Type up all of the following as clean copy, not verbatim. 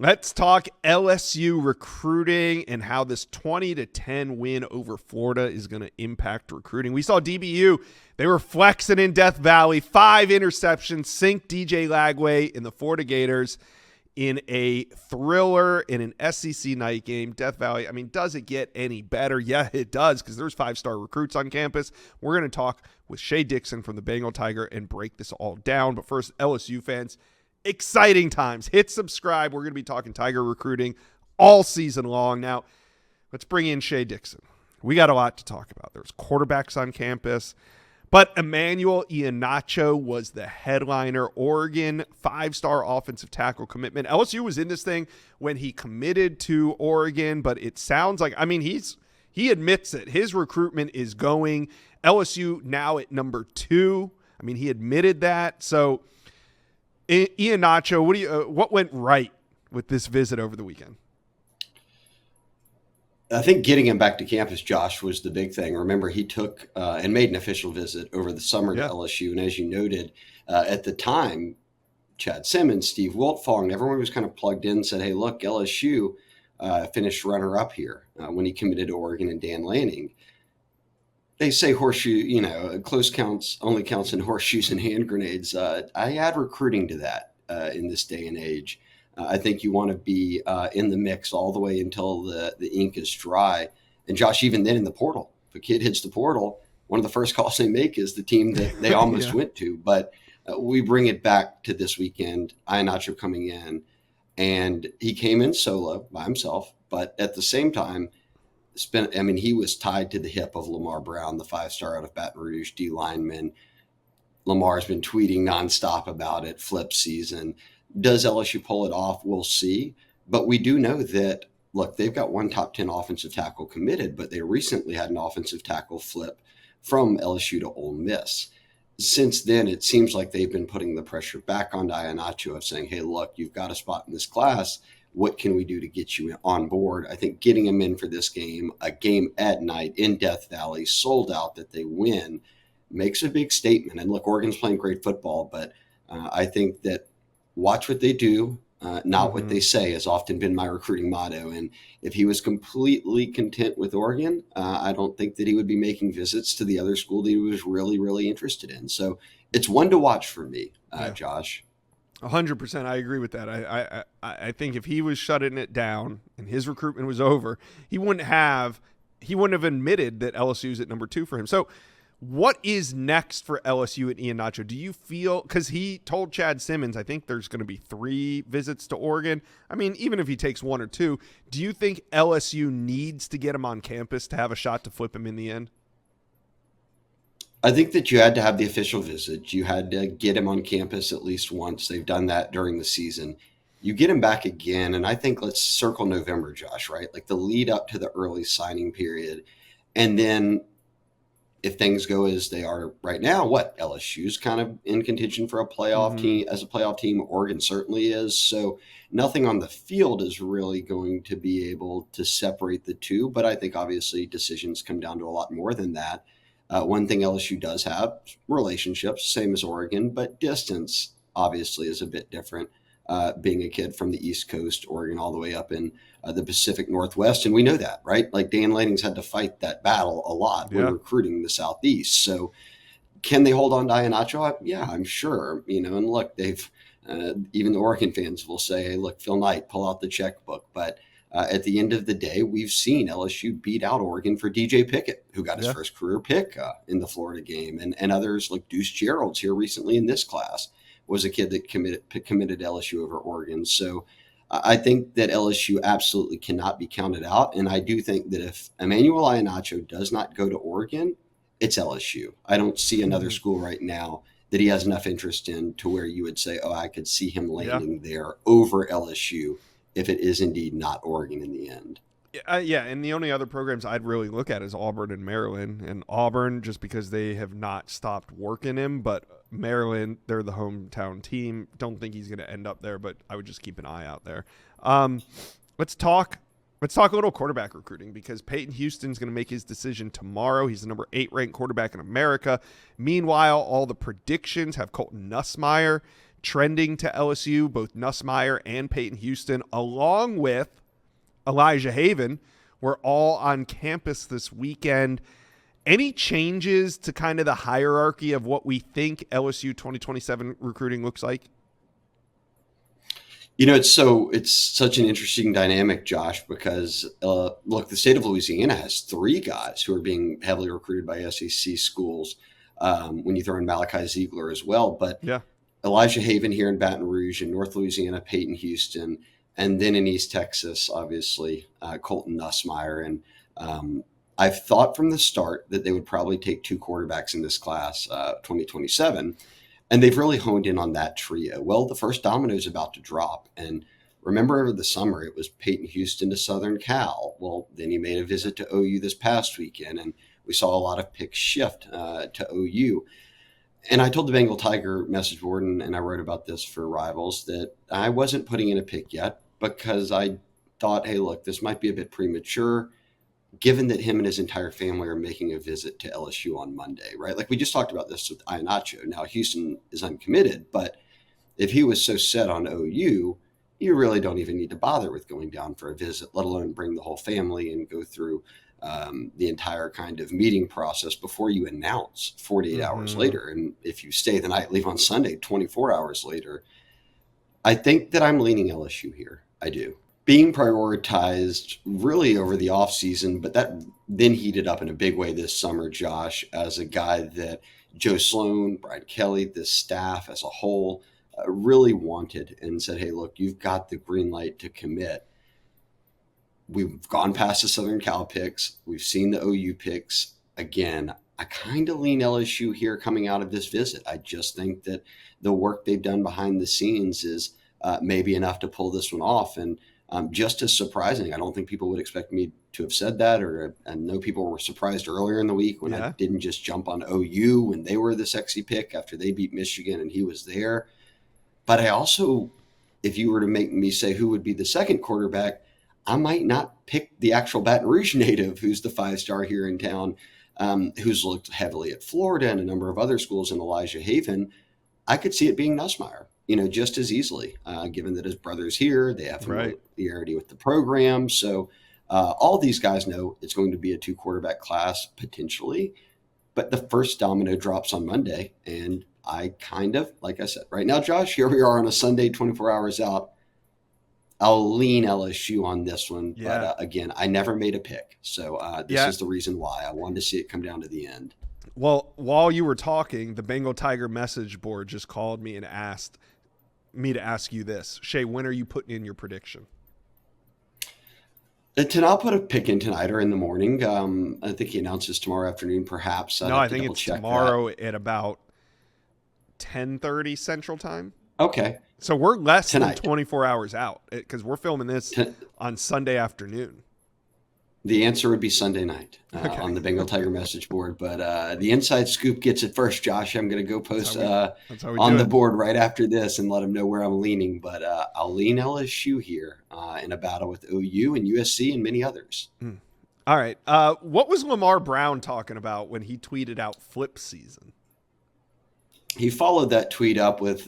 Let's talk LSU recruiting and how this 20-10 win over Florida is going to impact recruiting. We saw DBU. They were flexing in Death Valley. 5 interceptions, sink DJ Lagway in the Florida Gators in a thriller in an SEC night game. Death Valley, I mean, does it get any better? Yeah, it does, because there's 5-star recruits on campus. We're going to talk with Shay Dixon from the Bengal Tiger and break this all down. But first, LSU fans, exciting times. Hit subscribe. We're going to be talking Tiger recruiting all season long. Now, let's bring in Shay Dixon. We got a lot to talk about. There's quarterbacks on campus, but Emmanuel Iheanacho was the headliner. Oregon 5-star offensive tackle commitment. LSU was in this thing when he committed to Oregon, but it sounds like, I mean, he admits it. His recruitment is going. LSU now at number 2. I mean, he admitted that. So Iheanacho, what went right with this visit over the weekend? I think getting him back to campus, Josh, was the big thing. Remember, he took and made an official visit over the summer to LSU. And as you noted, at the time, Chad Simmons, Steve Wiltfong, everyone was kind of plugged in and said, hey, look, LSU finished runner-up here when he committed to Oregon and Dan Lanning. They say horseshoe, close counts only counts in horseshoes and hand grenades. I add recruiting to that in this day and age. I think you want to be in the mix all the way until the ink is dry. And Josh, even then in the portal, if a kid hits the portal, one of the first calls they make is the team that they almost went to. But we bring it back to this weekend, Iheanacho coming in, and he came in solo by himself, but at the same time, he was tied to the hip of Lamar Brown, the 5-star out of Baton Rouge, D lineman. Lamar's been tweeting nonstop about it, flip season. Does LSU pull it off? We'll see. But we do know that, look, they've got one top 10 offensive tackle committed, but they recently had an offensive tackle flip from LSU to Ole Miss. Since then, it seems like they've been putting the pressure back onto Iheanacho of saying, hey, look, you've got a spot in this class. What can we do to get you on board? I think getting him in for this game, a game at night in Death Valley, sold out, that they win, makes a big statement. And look, Oregon's playing great football, but I think that watch what they do, not what they say, has often been my recruiting motto. And if he was completely content with Oregon, I don't think that he would be making visits to the other school that he was really, really interested in. So it's one to watch for me, Josh. 100%. I agree with that. I think if he was shutting it down and his recruitment was over, he wouldn't have admitted that LSU's at number 2 for him. So what is next for LSU and Iheanacho? Do you feel, because he told Chad Simmons, I think there's going to be 3 visits to Oregon. I mean, even if he takes 1 or 2, do you think LSU needs to get him on campus to have a shot to flip him in the end? I think that you had to have the official visit. You had to get him on campus at least once. They've done that during the season. You get him back again, and I think let's circle November, Josh, right? Like the lead up to the early signing period. And then if things go as they are right now, LSU's kind of in contention for a playoff team, as a playoff team. Oregon certainly is. So nothing on the field is really going to be able to separate the two. But I think obviously decisions come down to a lot more than that. One thing LSU does have, relationships, same as Oregon, but distance obviously is a bit different. Being a kid from the East Coast, Oregon, all the way up in the Pacific Northwest. And we know that, right? Like Dan Lanning's had to fight that battle a lot when recruiting the Southeast. So can they hold on to Iheanacho? Yeah, I'm sure. And look, they've even the Oregon fans will say, hey, look, Phil Knight, pull out the checkbook. But at the end of the day, we've seen LSU beat out Oregon for DJ Pickett, who got his first career pick in the Florida game, and others like Deuce Gerald's here recently in this class was a kid that committed LSU over Oregon. So I think that LSU absolutely cannot be counted out. And I do think that if Emmanuel Iheanacho does not go to Oregon, it's LSU. I don't see another school right now that he has enough interest in to where you would say, oh, I could see him landing there over LSU if it is indeed not Oregon in the end. And the only other programs I'd really look at is Auburn and Maryland. And Auburn, just because they have not stopped working him, but Maryland, they're the hometown team. Don't think he's going to end up there, but I would just keep an eye out there. Let's talk a little quarterback recruiting, because Peyton Houston's going to make his decision tomorrow. He's the number 8 ranked quarterback in America. Meanwhile, all the predictions have Colton Nussmeier trending to LSU. Both Nussmeier and Peyton Houston, along with Elijah Haven, were all on campus this weekend. Any changes to kind of the hierarchy of what we think LSU 2027 recruiting looks like? It's such an interesting dynamic, Josh, because look, the state of Louisiana has 3 guys who are being heavily recruited by SEC schools. When you throw in Malachi Ziegler as well, but yeah, Elijah Haven here in Baton Rouge, in North Louisiana, Peyton Houston, and then in East Texas, obviously Colton Nussmeier. And I've thought from the start that they would probably take 2 quarterbacks in this class, 2027. And they've really honed in on that trio. Well, the first domino is about to drop. And remember over the summer, it was Peyton Houston to Southern Cal. Well, then he made a visit to OU this past weekend, and we saw a lot of picks shift to OU. And I told the Bengal Tiger message board, and I wrote about this for Rivals, that I wasn't putting in a pick yet because I thought, hey, look, this might be a bit premature, given that him and his entire family are making a visit to LSU on Monday, right? Like we just talked about this with Iheanacho. Now, Houston is uncommitted, but if he was so set on OU, you really don't even need to bother with going down for a visit, let alone bring the whole family and go through the entire kind of meeting process before you announce 48 hours later. And if you stay the night, leave on Sunday, 24 hours later. I think that I'm leaning LSU here. I do. Being prioritized really over the offseason, but that then heated up in a big way this summer, Josh, as a guy that Joe Sloan, Brian Kelly, the staff as a whole really wanted and said, hey, look, you've got the green light to commit. We've gone past the Southern Cal picks. We've seen the OU picks. Again, I kind of lean LSU here coming out of this visit. I just think that the work they've done behind the scenes is maybe enough to pull this one off. And just as surprising, I don't think people would expect me to have said that, or I know people were surprised earlier in the week when I didn't just jump on OU when they were the sexy pick after they beat Michigan and he was there. But I also, if you were to make me say who would be the second quarterback, I might not pick the actual Baton Rouge native who's the 5-star here in town, who's looked heavily at Florida and a number of other schools in Elijah Haven. I could see it being Nussmeier, just as easily, given that his brother's here. They have familiarity with the program. So all these guys know it's going to be a 2-quarterback class potentially. But the first domino drops on Monday. And I kind of, like I said, right now, Josh, here we are on a Sunday, 24 hours out. I'll lean LSU on this one. Yeah. But again, I never made a pick. So this is the reason why I wanted to see it come down to the end. Well, while you were talking, the Bengal Tiger message board just called me and asked me to ask you this. Shay, when are you putting in your prediction? I'll put a pick in tonight or in the morning. I think he announces tomorrow afternoon, perhaps. No, I think it's tomorrow at about 10:30 Central Time. Okay. So we're less than 24 hours out because we're filming this on Sunday afternoon. The answer would be Sunday night on the Bengal Tiger message board. But the inside scoop gets it first, Josh. I'm going to go post on the board right after this and let them know where I'm leaning. But I'll lean LSU here in a battle with OU and USC and many others. All right. What was Lamar Brown talking about when he tweeted out flip season? He followed that tweet up with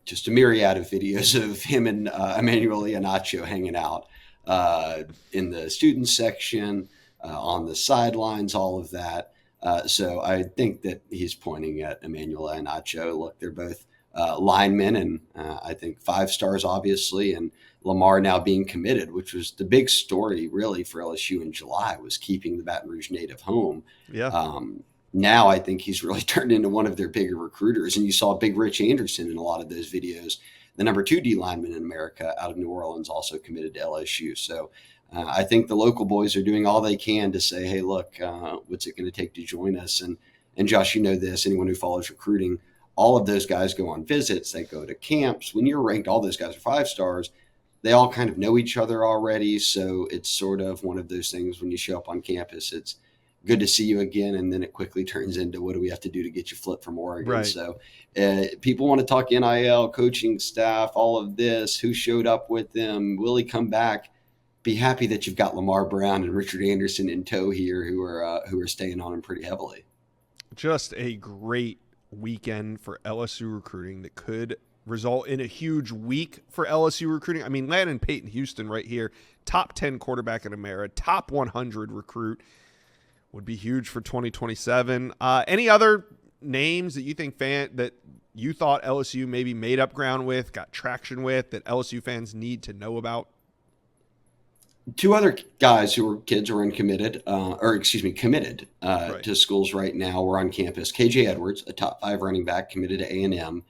just a myriad of videos of him and Emmanuel Iheanacho hanging out in the student section, on the sidelines, all of that. So I think that he's pointing at Emmanuel Iheanacho. Look, they're both linemen, and I think 5 stars, obviously, and Lamar now being committed, which was the big story really for LSU in July, was keeping the Baton Rouge native home. Yeah. Now I think he's really turned into one of their bigger recruiters. And you saw Big Rich Anderson in a lot of those videos, the number 2 D lineman in America out of New Orleans, also committed to LSU. So I think the local boys are doing all they can to say, hey, look, what's it going to take to join us? And Josh, you know this, anyone who follows recruiting, all of those guys go on visits. They go to camps. When you're ranked, all those guys are 5 stars. They all kind of know each other already. So it's sort of one of those things when you show up on campus, it's good to see you again. And then it quickly turns into, what do we have to do to get you flipped from Oregon? Right. So people want to talk NIL, coaching staff, all of this, who showed up with them, will he come back? Be happy that you've got Lamar Brown and Richard Anderson in tow here who are staying on him pretty heavily. Just a great weekend for LSU recruiting that could result in a huge week for LSU recruiting. I mean, Landon Peyton Houston right here, top 10 quarterback in America, top 100 recruit, would be huge for 2027. Any other names that you think that you thought LSU maybe made up ground with, got traction with, that LSU fans need to know about? Two other guys who were kids who are committed Right. to schools right now were on campus. KJ Edwards, a top 5 running back, committed to A&M.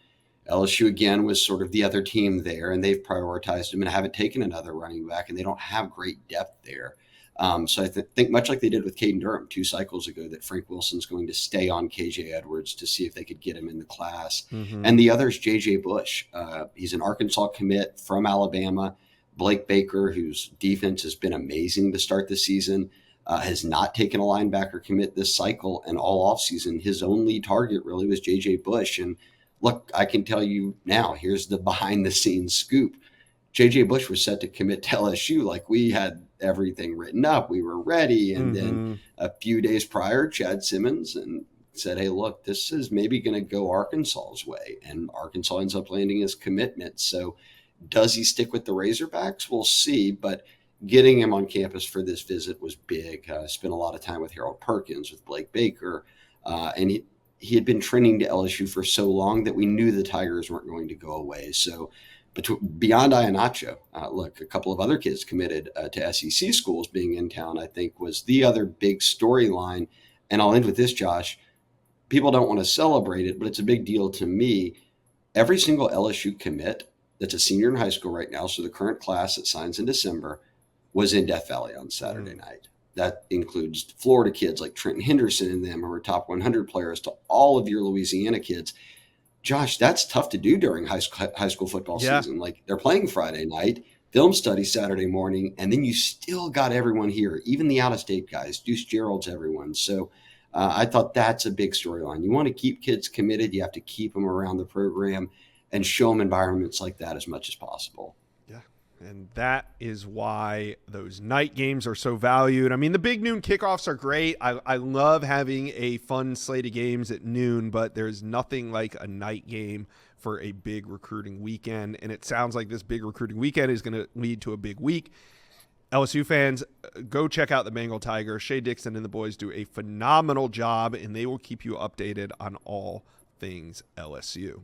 LSU again was sort of the other team there, and they've prioritized him and haven't taken another running back, and they don't have great depth there. So I think much like they did with Caden Durham 2 cycles ago, that Frank Wilson's going to stay on KJ Edwards to see if they could get him in the class. Mm-hmm. And the other is JJ Bush. He's an Arkansas commit from Alabama. Blake Baker, whose defense has been amazing to start the season, has not taken a linebacker commit this cycle, and all offseason, his only target really was JJ Bush. And look, I can tell you now, here's the behind-the-scenes scoop. JJ Bush was set to commit to LSU. Like, we had everything written up. We were ready. And then a few days prior, Chad Simmons and said, hey, look, this is maybe going to go Arkansas's way. And Arkansas ends up landing his commitment. So does he stick with the Razorbacks? We'll see. But getting him on campus for this visit was big. Spent a lot of time with Harold Perkins, with Blake Baker. And he had been trending to LSU for so long that we knew the Tigers weren't going to go away. So beyond Iheanacho, look, a couple of other kids committed to SEC schools being in town, I think, was the other big storyline. And I'll end with this, Josh. People don't want to celebrate it, but it's a big deal to me. Every single LSU commit that's a senior in high school right now, so the current class that signs in December, was in Death Valley on Saturday night. That includes Florida kids like Trenton Henderson and them, who are top 100 players, to all of your Louisiana kids. Josh, that's tough to do during high school football season. Like, they're playing Friday night, film study Saturday morning, and then you still got everyone here, even the out-of-state guys, Deuce Gerald's everyone. So I thought that's a big storyline. You want to keep kids committed. You have to keep them around the program and show them environments like that as much as possible. Yeah, and that is why those night games are so valued. I mean, the big noon kickoffs are great. I love having a fun slate of games at noon, but there's nothing like a night game for a big recruiting weekend, and it sounds like this big recruiting weekend is going to lead to a big week. LSU fans, go check out the Bengal Tigers. Shea Dixon and the boys do a phenomenal job, and they will keep you updated on all things LSU.